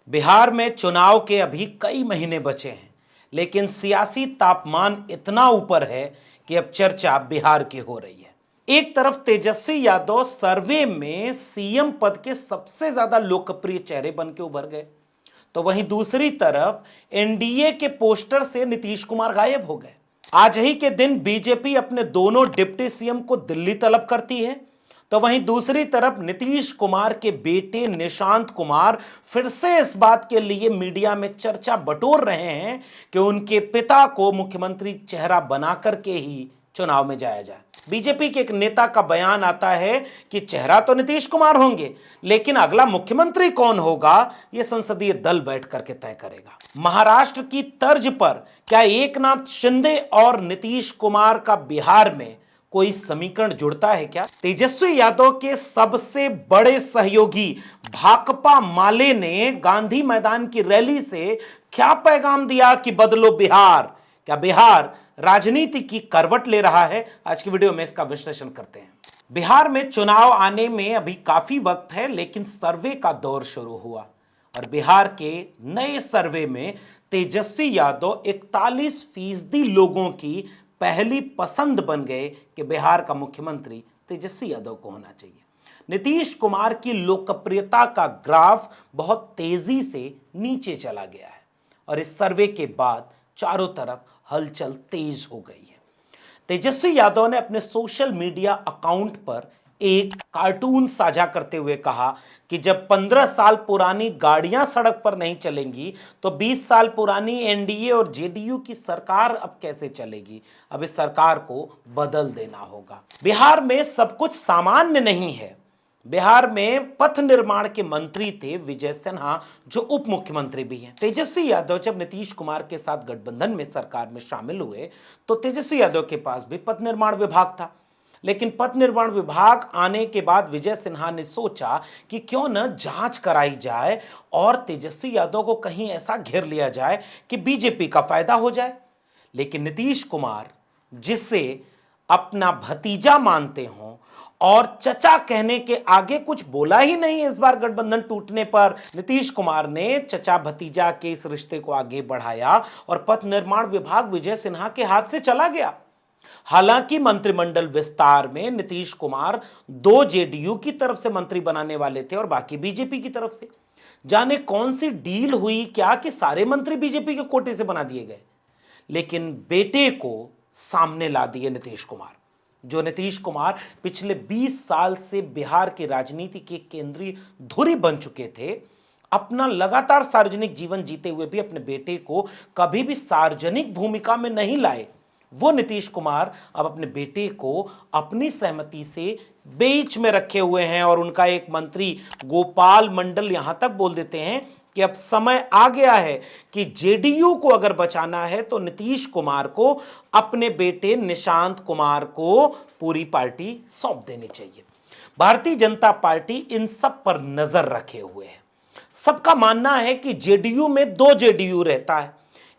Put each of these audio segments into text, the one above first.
बिहार में चुनाव के अभी कई महीने बचे हैं, लेकिन सियासी तापमान इतना ऊपर है कि अब चर्चा बिहार की हो रही है। एक तरफ तेजस्वी यादव सर्वे में सीएम पद के सबसे ज्यादा लोकप्रिय चेहरे बन के उभर गए, तो वहीं दूसरी तरफ एनडीए के पोस्टर से नीतीश कुमार गायब हो गए। आज ही के दिन बीजेपी अपने दोनों डिप्टी सीएम को दिल्ली तलब करती है, तो वहीं दूसरी तरफ नीतीश कुमार के बेटे निशांत कुमार फिर से इस बात के लिए मीडिया में चर्चा बटोर रहे हैं कि उनके पिता को मुख्यमंत्री चेहरा बना करके ही चुनाव में जाया जाए। बीजेपी के एक नेता का बयान आता है कि चेहरा तो नीतीश कुमार होंगे, लेकिन अगला मुख्यमंत्री कौन होगा यह संसदीय दल बैठ करके तय करेगा। महाराष्ट्र की तर्ज पर क्या एकनाथ शिंदे और नीतीश कुमार का बिहार में कोई समीकरण जुड़ता है क्या? तेजस्वी यादव के सबसे बड़े सहयोगी भाकपा माले ने गांधी मैदान की रैली से क्या पैगाम दिया कि बदलो बिहार? क्या बिहार राजनीति की करवट ले रहा है? आज की वीडियो में इसका विश्लेषण करते हैं। बिहार में चुनाव आने में अभी काफी वक्त है, लेकिन सर्वे का दौर शुरू हुआ और बिहार के नए सर्वे में तेजस्वी यादव 41% लोगों की पहली पसंद बन गए कि बिहार का मुख्यमंत्री तेजस्वी यादव को होना चाहिए। नीतीश कुमार की लोकप्रियता का ग्राफ बहुत तेजी से नीचे चला गया है और इस सर्वे के बाद चारों तरफ हलचल तेज हो गई है। तेजस्वी यादव ने अपने सोशल मीडिया अकाउंट पर एक कार्टून साझा करते हुए कहा कि जब 15 साल पुरानी गाड़ियां सड़क पर नहीं चलेंगी तो 20 साल पुरानी एनडीए और जेडीयू की सरकार अब कैसे चलेगी? अब इस सरकार को बदल देना होगा। बिहार में सब कुछ सामान्य नहीं है। बिहार में पथ निर्माण के मंत्री थे विजय सिन्हा, जो उप मुख्यमंत्री भी हैं। तेजस्वी यादव जब नीतीश कुमार के साथ गठबंधन में सरकार में शामिल हुए तो तेजस्वी यादव के पास भी पथ निर्माण विभाग था, लेकिन पथ निर्माण विभाग आने के बाद विजय सिन्हा ने सोचा कि क्यों न जांच कराई जाए और तेजस्वी यादव को कहीं ऐसा घेर लिया जाए कि बीजेपी का फायदा हो जाए। लेकिन नीतीश कुमार, जिसे अपना भतीजा मानते हों और चचा कहने के आगे कुछ बोला ही नहीं, इस बार गठबंधन टूटने पर नीतीश कुमार ने चचा भतीजा के इस रिश्ते को आगे बढ़ाया और पथ निर्माण विभाग विजय सिन्हा के हाथ से चला गया। हालांकि मंत्रिमंडल विस्तार में नीतीश कुमार 2 जेडीयू की तरफ से मंत्री बनाने वाले थे और बाकी बीजेपी की तरफ से। जाने कौन सी डील हुई क्या कि सारे मंत्री बीजेपी के कोटे से बना दिए गए, लेकिन बेटे को सामने ला दिए नीतीश कुमार। जो नीतीश कुमार पिछले 20 साल से बिहार की राजनीति के केंद्रीय धुरी बन चुके थे, अपना लगातार सार्वजनिक जीवन जीते हुए भी अपने बेटे को कभी भी सार्वजनिक भूमिका में नहीं लाए, वो नीतीश कुमार अब अपने बेटे को अपनी सहमति से बीच में रखे हुए हैं और उनका एक मंत्री गोपाल मंडल यहां तक बोल देते हैं कि अब समय आ गया है कि जेडीयू को अगर बचाना है तो नीतीश कुमार को अपने बेटे निशांत कुमार को पूरी पार्टी सौंप देनी चाहिए। भारतीय जनता पार्टी इन सब पर नजर रखे हुए है। सबका मानना है कि जेडीयू में 2 जेडीयू रहता है।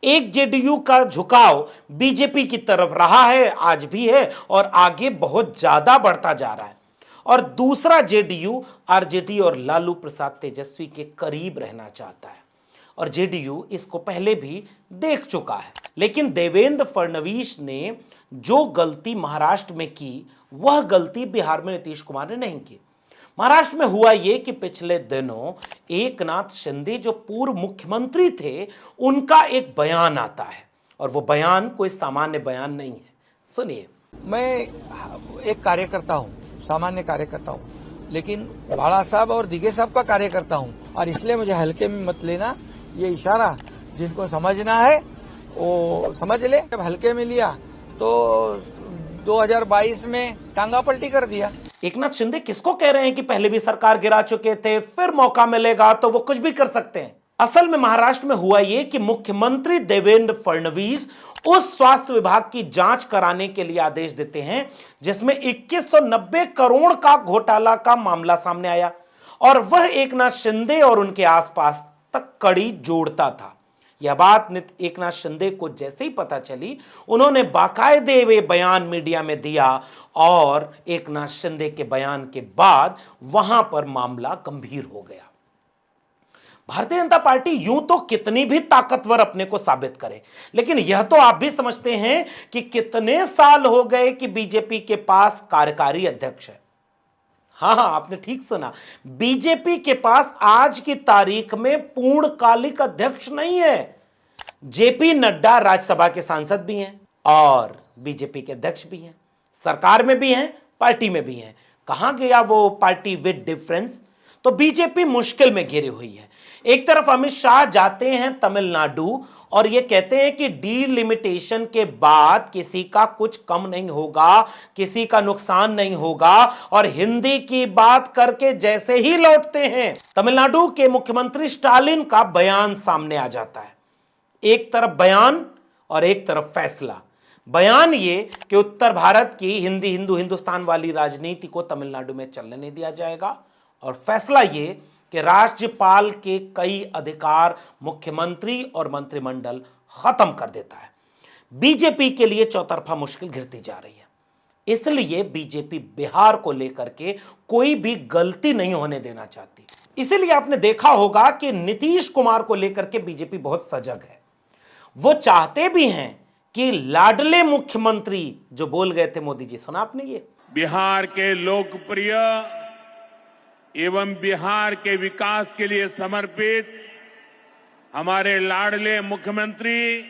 एक जेडीयू का झुकाव बीजेपी की तरफ रहा है, आज भी है और आगे बहुत ज्यादा बढ़ता जा रहा है, और दूसरा जेडीयू आरजेडी और लालू प्रसाद तेजस्वी के करीब रहना चाहता है और जेडीयू इसको पहले भी देख चुका है। लेकिन देवेंद्र फडणवीस ने जो गलती महाराष्ट्र में की, वह गलती बिहार में नीतीश कुमार ने नहीं की। महाराष्ट्र में हुआ यह कि पिछले दिनों एकनाथ शिंदे, जो पूर्व मुख्यमंत्री थे, उनका एक बयान आता है और वो बयान कोई सामान्य बयान नहीं है। सुनिए। मैं एक कार्यकर्ता हूँ, सामान्य कार्यकर्ता हूँ, लेकिन बाला साहब और दिगे साहब का कार्यकर्ता हूँ और इसलिए मुझे हल्के में मत लेना। ये इशारा जिनको समझना है वो समझ ले। जब हल्के में लिया तो 2022 में टांगा पलटी कर दिया। एकनाथ शिंदे किसको कह रहे हैं कि पहले भी सरकार गिरा चुके थे, फिर मौका मिलेगा तो वो कुछ भी कर सकते हैं। असल में महाराष्ट्र में हुआ यह कि मुख्यमंत्री देवेंद्र फडणवीस उस स्वास्थ्य विभाग की जांच कराने के लिए आदेश देते हैं जिसमें 2190 करोड़ का घोटाला का मामला सामने आया और वह एकनाथ शिंदे और उनके आसपास तक कड़ी जोड़ता था। यह बात एकनाथ शिंदे को जैसे ही पता चली, उन्होंने बाकायदे वे बयान मीडिया में दिया और एकनाथ शिंदे के बयान के बाद वहां पर मामला गंभीर हो गया। भारतीय जनता पार्टी यूं तो कितनी भी ताकतवर अपने को साबित करे, लेकिन यह तो आप भी समझते हैं कि कितने साल हो गए कि बीजेपी के पास कार्यकारी अध्यक्ष है। हाँ हाँ, आपने ठीक सुना, बीजेपी के पास आज की तारीख में पूर्णकालिक अध्यक्ष नहीं है। जेपी नड्डा राज्यसभा के सांसद भी हैं और बीजेपी के अध्यक्ष भी हैं, सरकार में भी हैं, पार्टी में भी हैं। कहां गया वो पार्टी विद डिफरेंस? तो बीजेपी मुश्किल में घिरी हुई है। एक तरफ अमित शाह जाते हैं तमिलनाडु और ये कहते हैं कि डीलिमिटेशन के बाद किसी का कुछ कम नहीं होगा, किसी का नुकसान नहीं होगा, और हिंदी की बात करके जैसे ही लौटते हैं तमिलनाडु के मुख्यमंत्री स्टालिन का बयान सामने आ जाता है। एक तरफ बयान और एक तरफ फैसला। बयान ये कि उत्तर भारत की हिंदी हिंदू हिंदुस्तान वाली राजनीति को तमिलनाडु में चलने नहीं दिया जाएगा, और फैसला ये कि राज्यपाल के कई अधिकार मुख्यमंत्री और मंत्रिमंडल खत्म कर देता है। बीजेपी के लिए चौतरफा मुश्किल घिरती जा रही है। इसलिए बीजेपी बिहार को लेकर के कोई भी गलती नहीं होने देना चाहती। इसीलिए आपने देखा होगा कि नीतीश कुमार को लेकर के बीजेपी बहुत सजग है। वो चाहते भी हैं कि लाडले मुख्यमंत्री जो बोल गए थे मोदी जी, सुना आपने ये? बिहार के लोकप्रिय एवं बिहार के विकास के लिए समर्पित हमारे लाडले मुख्यमंत्री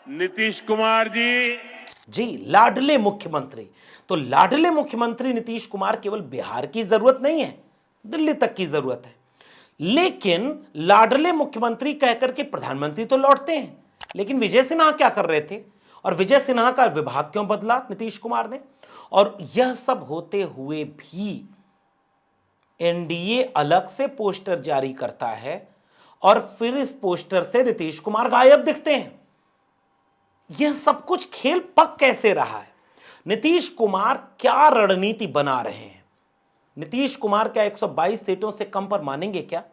नीतीश कुमार जी, लाडले मुख्यमंत्री। तो लाडले मुख्यमंत्री नीतीश कुमार केवल बिहार की जरूरत नहीं है, दिल्ली तक की जरूरत है। लेकिन लाडले मुख्यमंत्री कहकर के प्रधानमंत्री तो लौटते हैं, लेकिन विजय सिन्हा क्या कर रहे थे और विजय सिन्हा का विभाग क्यों बदला नीतीश कुमार ने? और यह सब होते हुए भी एनडीए अलग से पोस्टर जारी करता है और फिर इस पोस्टर से नीतीश कुमार गायब दिखते हैं। यह सब कुछ खेल पक कैसे रहा है? नीतीश कुमार क्या रणनीति बना रहे हैं? नीतीश कुमार क्या 122 सीटों से कम पर मानेंगे क्या?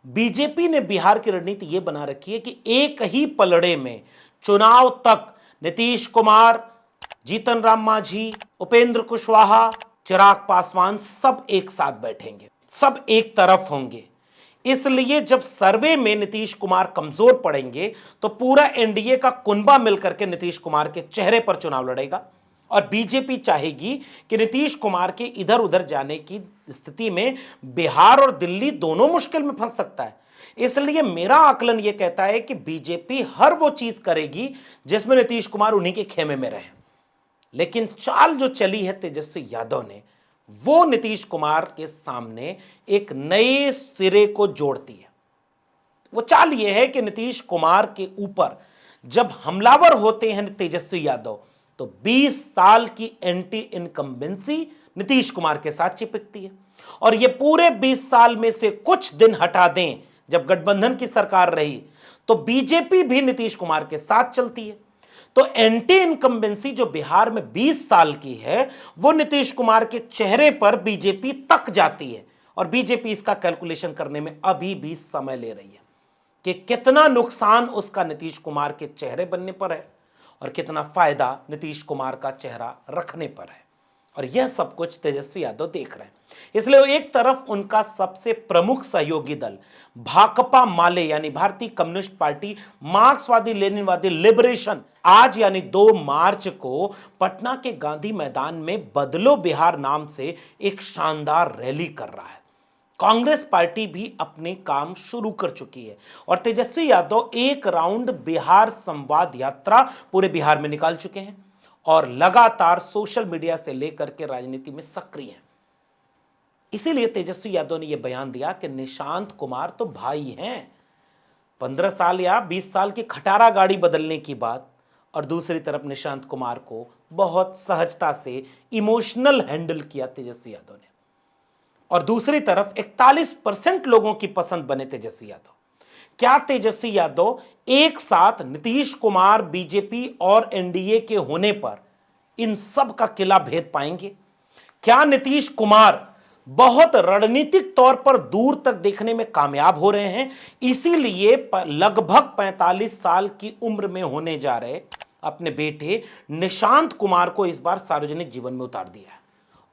बीजेपी ने बिहार की रणनीति यह बना रखी है कि एक ही पलड़े में चुनाव तक नीतीश कुमार, जीतन राम मांझी, उपेंद्र कुशवाहा, चिराग पासवान सब एक साथ बैठेंगे, सब एक तरफ होंगे। इसलिए जब सर्वे में नीतीश कुमार कमजोर पड़ेंगे तो पूरा एनडीए का कुनबा मिलकर के नीतीश कुमार के चेहरे पर चुनाव लड़ेगा, और बीजेपी चाहेगी कि नीतीश कुमार के इधर उधर जाने की स्थिति में बिहार और दिल्ली दोनों मुश्किल में फंस सकता है। इसलिए मेरा आकलन यह कहता है कि बीजेपी हर वो चीज करेगी जिसमें नीतीश कुमार उन्हीं के खेमे में रहे। लेकिन चाल जो चली है तेजस्वी यादव ने, वो नीतीश कुमार के सामने एक नए सिरे को जोड़ती है। वो चाल यह है कि नीतीश कुमार के ऊपर जब हमलावर होते हैं तेजस्वी यादव, तो 20 साल की एंटी इनकम्बेंसी नीतीश कुमार के साथ चिपकती है, और ये पूरे 20 साल में से कुछ दिन हटा दें जब गठबंधन की सरकार रही तो बीजेपी भी नीतीश कुमार के साथ चलती है। तो एंटी इनकम्बेंसी जो बिहार में 20 साल की है, वो नीतीश कुमार के चेहरे पर बीजेपी तक जाती है, और बीजेपी इसका कैलकुलेशन करने में अभी भी समय ले रही है कि कितना नुकसान उसका नीतीश कुमार के चेहरे बनने पर है और कितना फायदा नीतीश कुमार का चेहरा रखने पर है। और यह सब कुछ तेजस्वी यादव देख रहे हैं। इसलिए एक तरफ उनका सबसे प्रमुख सहयोगी दल भाकपा माले यानी भारतीय कम्युनिस्ट पार्टी मार्क्सवादी लेनिनवादी लिबरेशन आज यानी 2 मार्च को पटना के गांधी मैदान में बदलो बिहार नाम से एक शानदार रैली कर रहा है। कांग्रेस पार्टी भी अपने काम शुरू कर चुकी है, और तेजस्वी यादव एक राउंड बिहार संवाद यात्रा पूरे बिहार में निकाल चुके हैं और लगातार सोशल मीडिया से लेकर के राजनीति में सक्रिय हैं। इसीलिए तेजस्वी यादव ने यह बयान दिया कि निशांत कुमार तो भाई हैं। 15 साल या 20 साल की खटारा गाड़ी बदलने की बात, और दूसरी तरफ निशांत कुमार को बहुत सहजता से इमोशनल हैंडल किया तेजस्वी यादव ने, और दूसरी तरफ 41% लोगों की पसंद बने तेजस्वी यादव। क्या तेजस्वी यादव एक साथ नीतीश कुमार, बीजेपी और एनडीए के होने पर इन सब का किला भेद पाएंगे? क्या नीतीश कुमार बहुत रणनीतिक तौर पर दूर तक देखने में कामयाब हो रहे हैं, इसीलिए लगभग 45 साल की उम्र में होने जा रहे अपने बेटे निशांत कुमार को इस बार सार्वजनिक जीवन में उतार दिया है?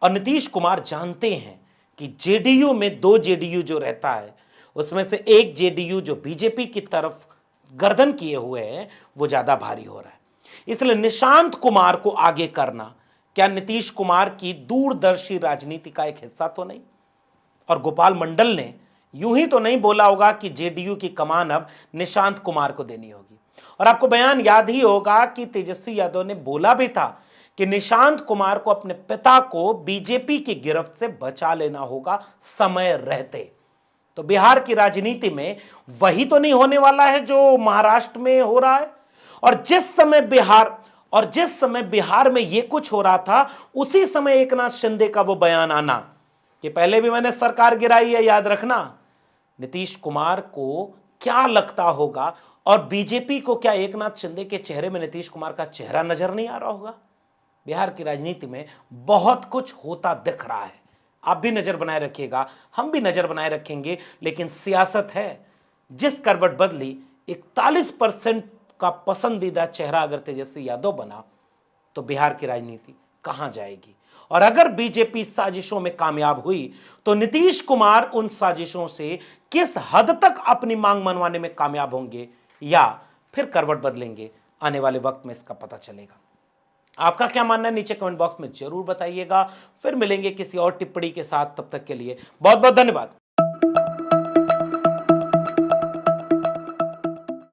और नीतीश कुमार जानते हैं कि जेडीयू में 2 जेडीयू जो रहता है उसमें से एक जेडीयू जो बीजेपी की तरफ गर्दन किए हुए है वो ज्यादा भारी हो रहा है। इसलिए निशांत कुमार को आगे करना क्या नीतीश कुमार की दूरदर्शी राजनीति का एक हिस्सा तो नहीं? और गोपाल मंडल ने यूं ही तो नहीं बोला होगा कि जेडीयू की कमान अब निशांत कुमार को देनी होगी। और आपको बयान याद ही होगा कि तेजस्वी यादव ने बोला भी था कि निशांत कुमार को अपने पिता को बीजेपी की गिरफ्त से बचा लेना होगा समय रहते। तो बिहार की राजनीति में वही तो नहीं होने वाला है जो महाराष्ट्र में हो रहा है। और जिस समय बिहार में यह कुछ हो रहा था, उसी समय एकनाथ शिंदे का वो बयान आना कि पहले भी मैंने सरकार गिराई है, याद रखना। नीतीश कुमार को क्या लगता होगा और बीजेपी को क्या एकनाथ शिंदे के चेहरे में नीतीश कुमार का चेहरा नजर नहीं आ रहा होगा? बिहार की राजनीति में बहुत कुछ होता दिख रहा है। आप भी नजर बनाए रखिएगा, हम भी नजर बनाए रखेंगे। लेकिन सियासत है, जिस करवट बदली 41% का पसंदीदा चेहरा अगर तेजस्वी यादव बना तो बिहार की राजनीति कहां जाएगी? और अगर बीजेपी साजिशों में कामयाब हुई तो नीतीश कुमार उन साजिशों से किस हद तक अपनी मांग मनवाने में कामयाब होंगे या फिर करवट बदलेंगे? आने वाले वक्त में इसका पता चलेगा। आपका क्या मानना है नीचे कमेंट बॉक्स में जरूर बताइएगा। फिर मिलेंगे किसी और टिप्पणी के साथ, तब तक के लिए बहुत बहुत धन्यवाद।